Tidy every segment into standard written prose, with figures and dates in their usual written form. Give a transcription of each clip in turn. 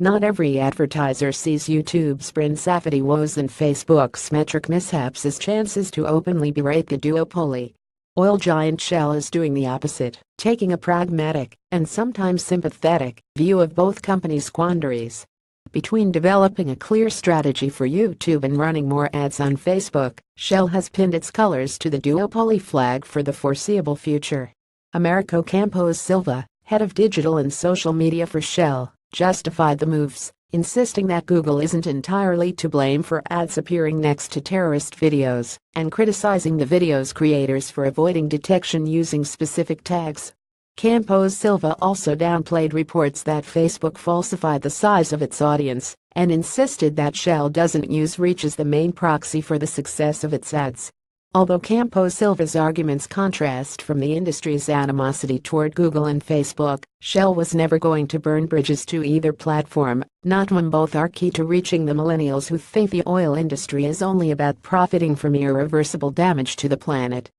Not every advertiser sees YouTube's brand safety woes and Facebook's metric mishaps as chances to openly berate the duopoly. Oil giant Shell is doing the opposite, taking a pragmatic, and sometimes sympathetic, view of both companies' quandaries. Between developing a clear strategy for YouTube and running more ads on Facebook, Shell has pinned its colors to the duopoly flag for the foreseeable future. Americo Campos Silva, head of digital and social media for Shell, justified the moves, insisting that Google isn't entirely to blame for ads appearing next to terrorist videos, and criticizing the video's creators for avoiding detection using specific tags. Campos Silva also downplayed reports that Facebook falsified the size of its audience and insisted that Shell doesn't use reach as the main proxy for the success of its ads. Although Campos Silva's arguments contrast from the industry's animosity toward Google and Facebook, Shell was never going to burn bridges to either platform, not when both are key to reaching the millennials who think the oil industry is only about profiting from irreversible damage to the planet.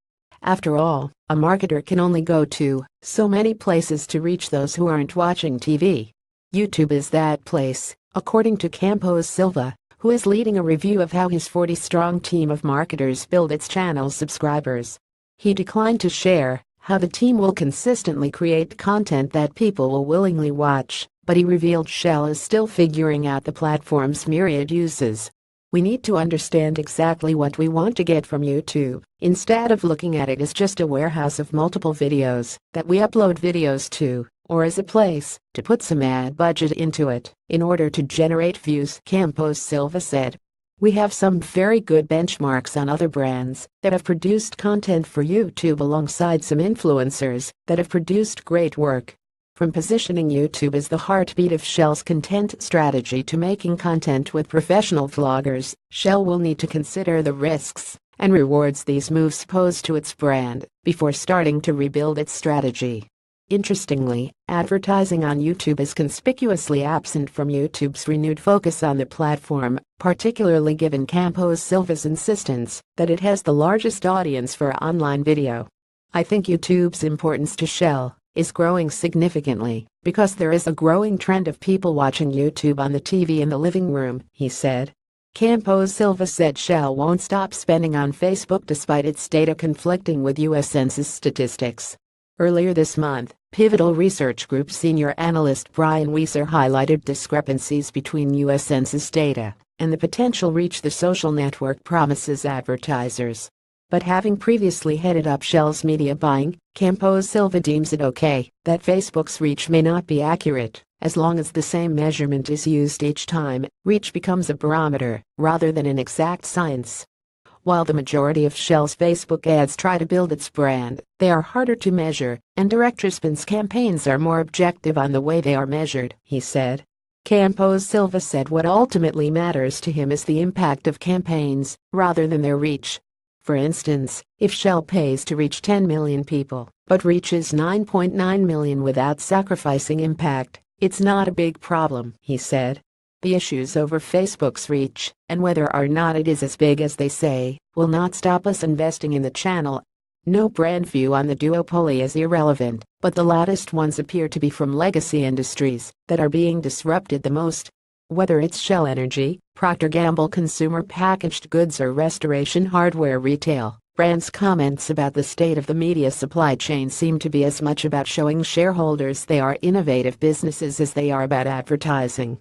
After all, a marketer can only go to so many places to reach those who aren't watching TV. YouTube is that place, according to Campos Silva, who is leading a review of how his 40-strong team of marketers build its channel's subscribers. He declined to share how the team will consistently create content that people will willingly watch, but he revealed Shell is still figuring out the platform's myriad uses. We need to understand exactly what we want to get from YouTube, instead of looking at it as just a warehouse of multiple videos that we upload videos to, or as a place to put some ad budget into it in order to generate views, Campos Silva said. We have some very good benchmarks on other brands that have produced content for YouTube alongside some influencers that have produced great work. From positioning YouTube as the heartbeat of Shell's content strategy to making content with professional vloggers, Shell will need to consider the risks and rewards these moves pose to its brand before starting to rebuild its strategy. Interestingly, advertising on YouTube is conspicuously absent from YouTube's renewed focus on the platform, particularly given Campos Silva's insistence that it has the largest audience for online video. I think YouTube's importance to Shell is growing significantly because there is a growing trend of people watching YouTube on the TV in the living room, he said. Campos Silva said Shell won't stop spending on Facebook despite its data conflicting with U.S. Census statistics. Earlier this month, Pivotal Research Group senior analyst Brian Weiser highlighted discrepancies between U.S. Census data and the potential reach the social network promises advertisers. But having previously headed up Shell's media buying, Campos Silva deems it okay that Facebook's reach may not be accurate, as long as the same measurement is used each time. Reach becomes a barometer, rather than an exact science. While the majority of Shell's Facebook ads try to build its brand, they are harder to measure, and direct response campaigns are more objective on the way they are measured, he said. Campos Silva said what ultimately matters to him is the impact of campaigns, rather than their reach. For instance, if Shell pays to reach 10 million people, but reaches 9.9 million without sacrificing impact, it's not a big problem, he said. The issues over Facebook's reach, and whether or not it is as big as they say, will not stop us investing in the channel. No brand view on the duopoly is irrelevant, but the loudest ones appear to be from legacy industries that are being disrupted the most. Whether it's Shell Energy, Procter & Gamble consumer packaged goods or restoration hardware retail, brands' comments about the state of the media supply chain seem to be as much about showing shareholders they are innovative businesses as they are about advertising.